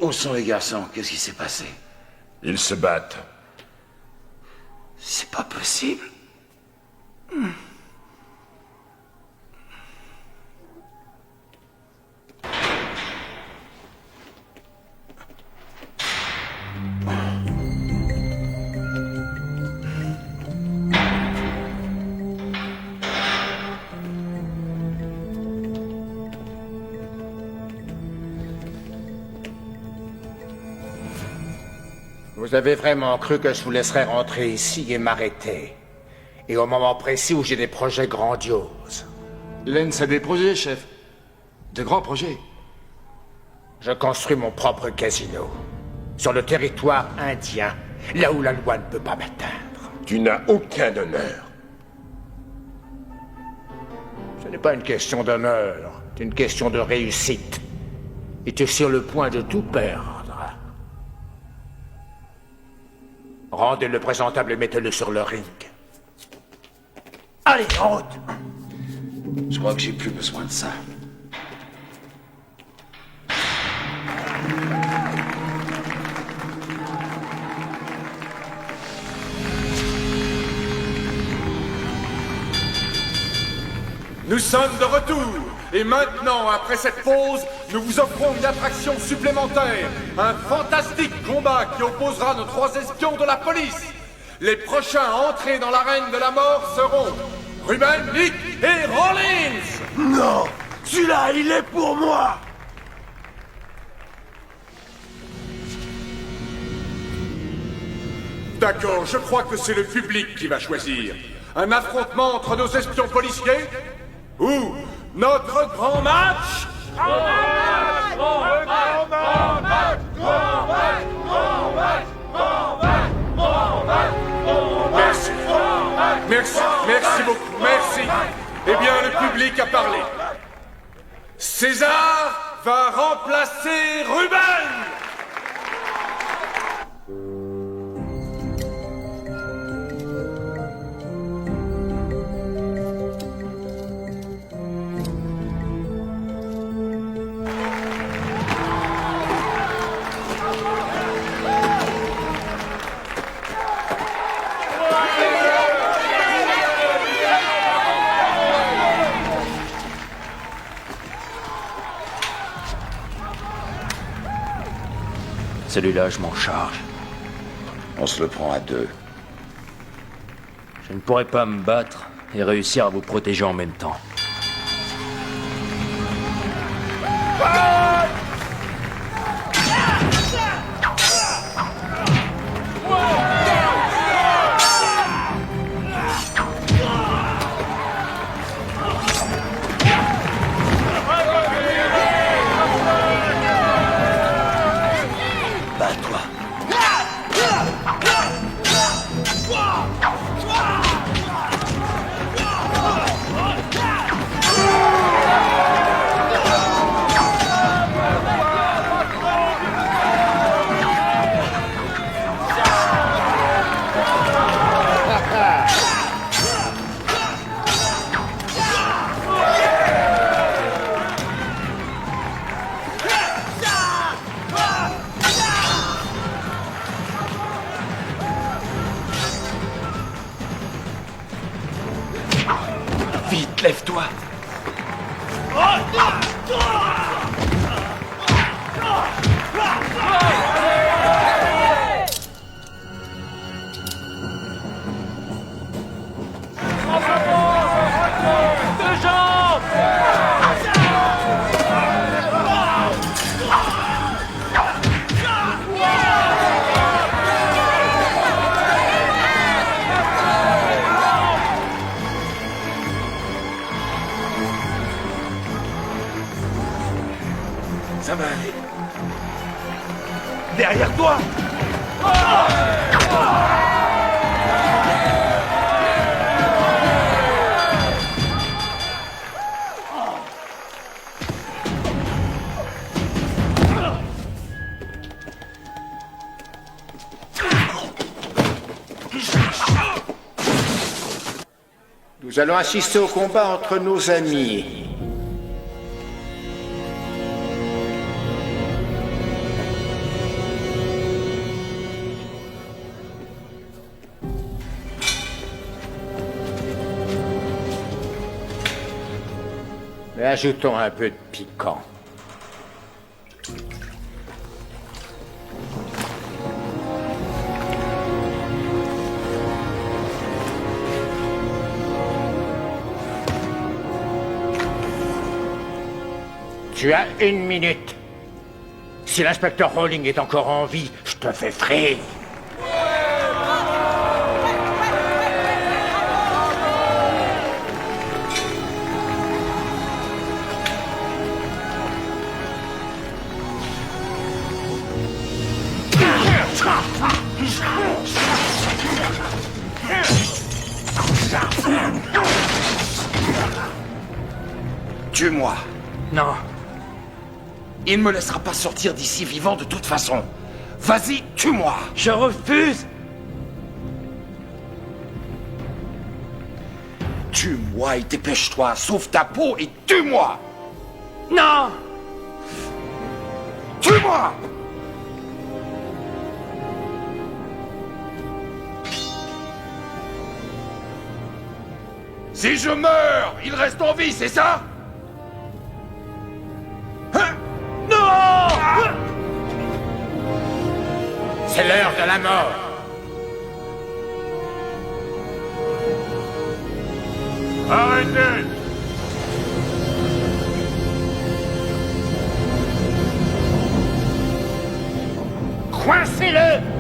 Où sont les garçons? Qu'est-ce qui s'est passé? Ils se battent. C'est pas possible. Vous avez vraiment cru que je vous laisserais rentrer ici et m'arrêter? Et au moment précis où j'ai des projets grandioses. Lens a des projets, chef. De grands projets. Je construis mon propre casino. Sur le territoire indien, là où la loi ne peut pas m'atteindre. Tu n'as aucun honneur. Ce n'est pas une question d'honneur, c'est une question de réussite. Et tu es sur le point de tout perdre. Rendez-le présentable et mettez-le sur le ring. Allez, en route! Je crois que j'ai plus besoin de ça. Nous sommes de retour. Et maintenant, après cette pause, nous vous offrons une attraction supplémentaire. Un fantastique combat qui opposera nos 3 espions de la police. Les prochains à entrer dans l'arène de la mort seront Ruben, Nick et Rollins. Non, celui-là, il est pour moi. D'accord, je crois que c'est le public qui va choisir. Un affrontement entre nos espions policiers? Ou notre grand match? Merci. Merci beaucoup. Merci. Eh bien, le public a parlé. César va remplacer Ruben! Celui-là, je m'en charge. On se le prend à deux. Je ne pourrais pas me battre et réussir à vous protéger en même temps. Vite, lève-toi. Ça va aller. Derrière toi! Nous allons assister au combat entre nos amis. Mais ajoutons un peu de piquant. Tu as 1 minute. Si l'inspecteur Rowling est encore en vie, je te fais frire. Tue-moi. Non. Il ne me laissera pas sortir d'ici vivant de toute façon. Vas-y, tue-moi. Je refuse. Tue-moi et dépêche-toi. Sauve ta peau et tue-moi. Non. Tue-moi. Si je meurs, il reste en vie, c'est ça? Hein? Non! C'est l'heure de la mort. Arrêtez! Coincez-le!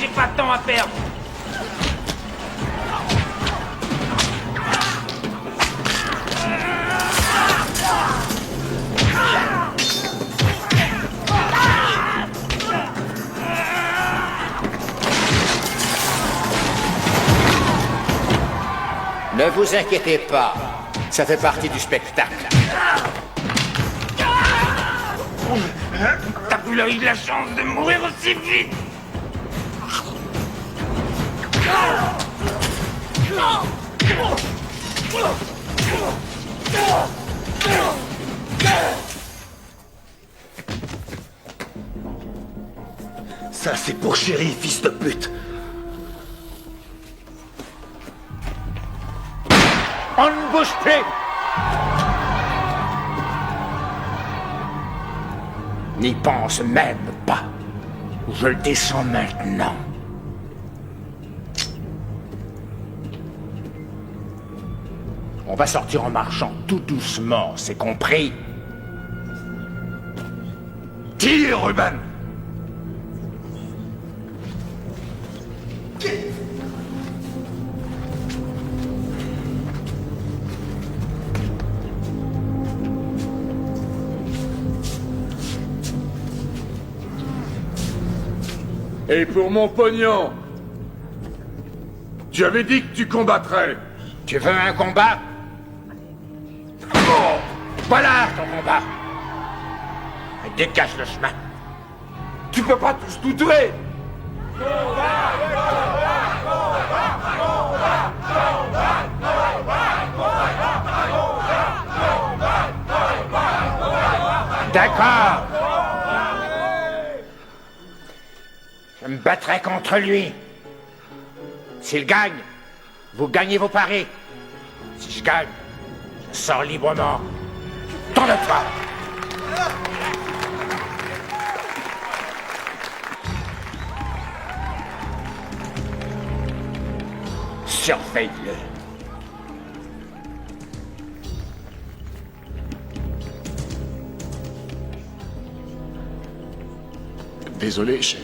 j'ai pas de temps à perdre. Ne vous inquiétez pas, ça fait partie du spectacle. T'as plus eu de la chance de mourir aussi vite. Ça, c'est pour Chéri, fils de pute. On ne bouge plus! N'y pense même pas. Je le descends maintenant. On va sortir en marchant tout doucement, c'est compris? Tire, Ruben! Et pour mon pognon, tu avais dit que tu combattrais. Tu veux un combat? Oh, voilà ton combat. Dégage le chemin. Tu peux pas tous tout tuer! D'accord. Je me battrai contre lui. S'il gagne, vous gagnez vos paris. Si je gagne, je sors librement. Tourne-toi. Surveille-le. Désolé, chef.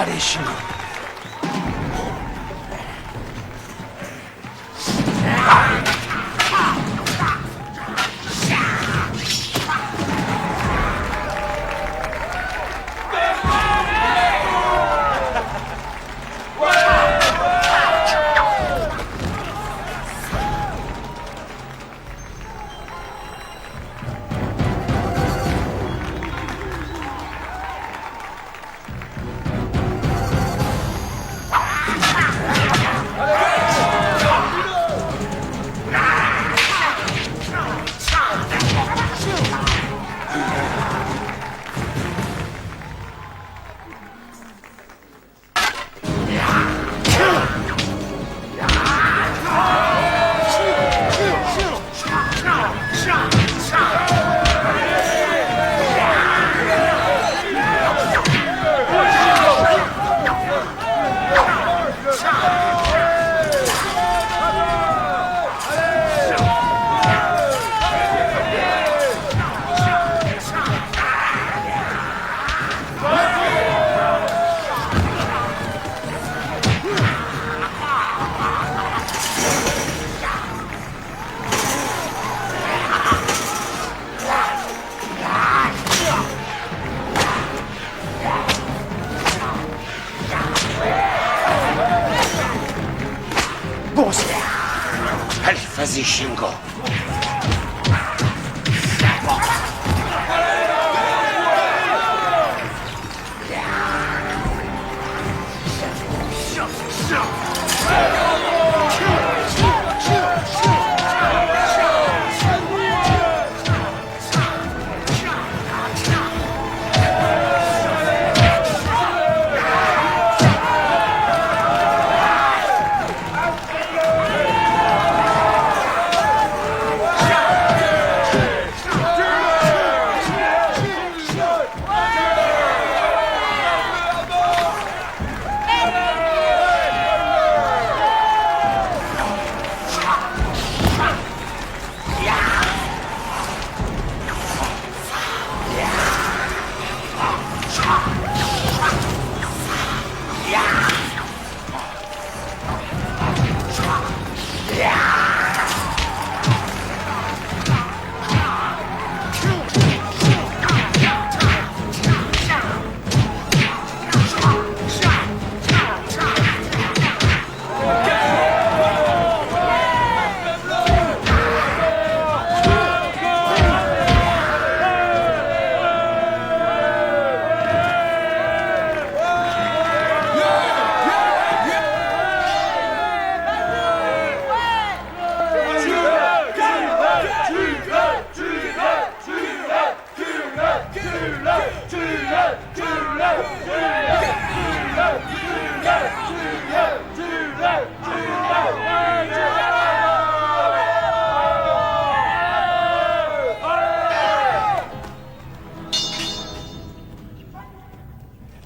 Allez, Shingo. Vas-y, Shingo.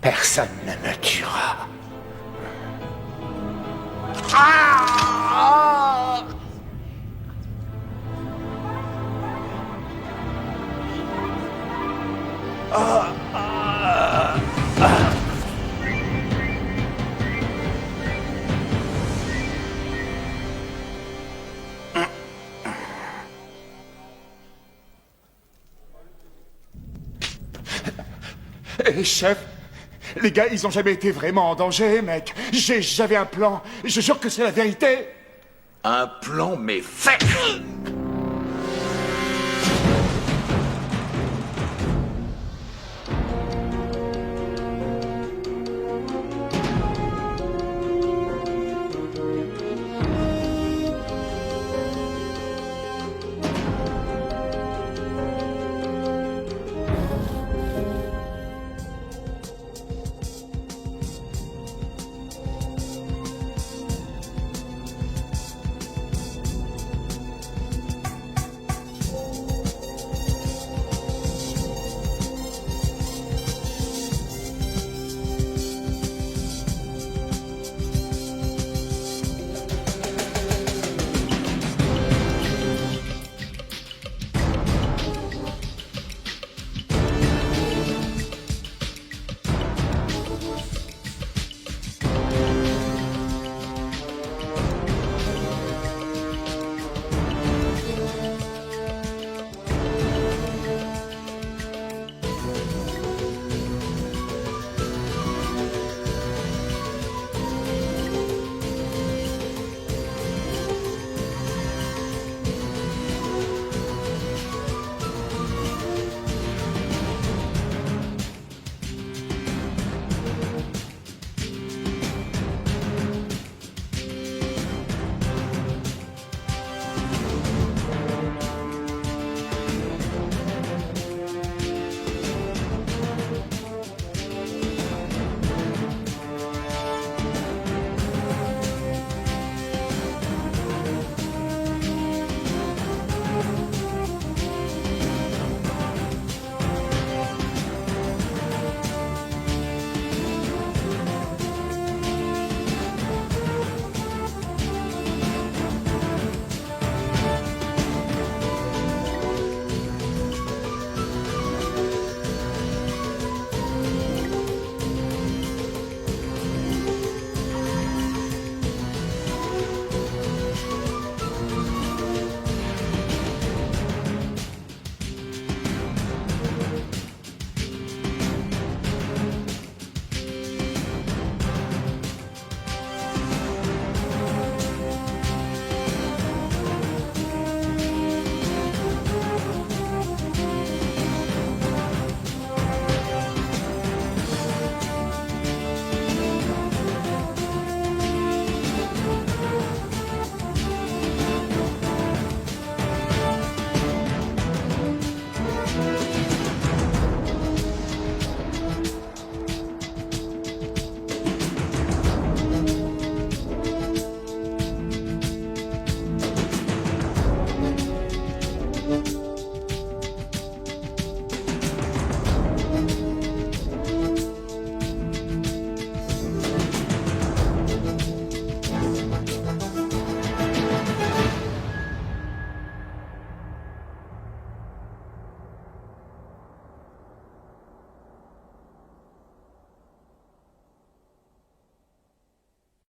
Personne ne me tuera. Hé, chef, les gars, ils ont jamais été vraiment en danger, mec. J'avais un plan. Je jure que c'est la vérité. Un plan, mais fait.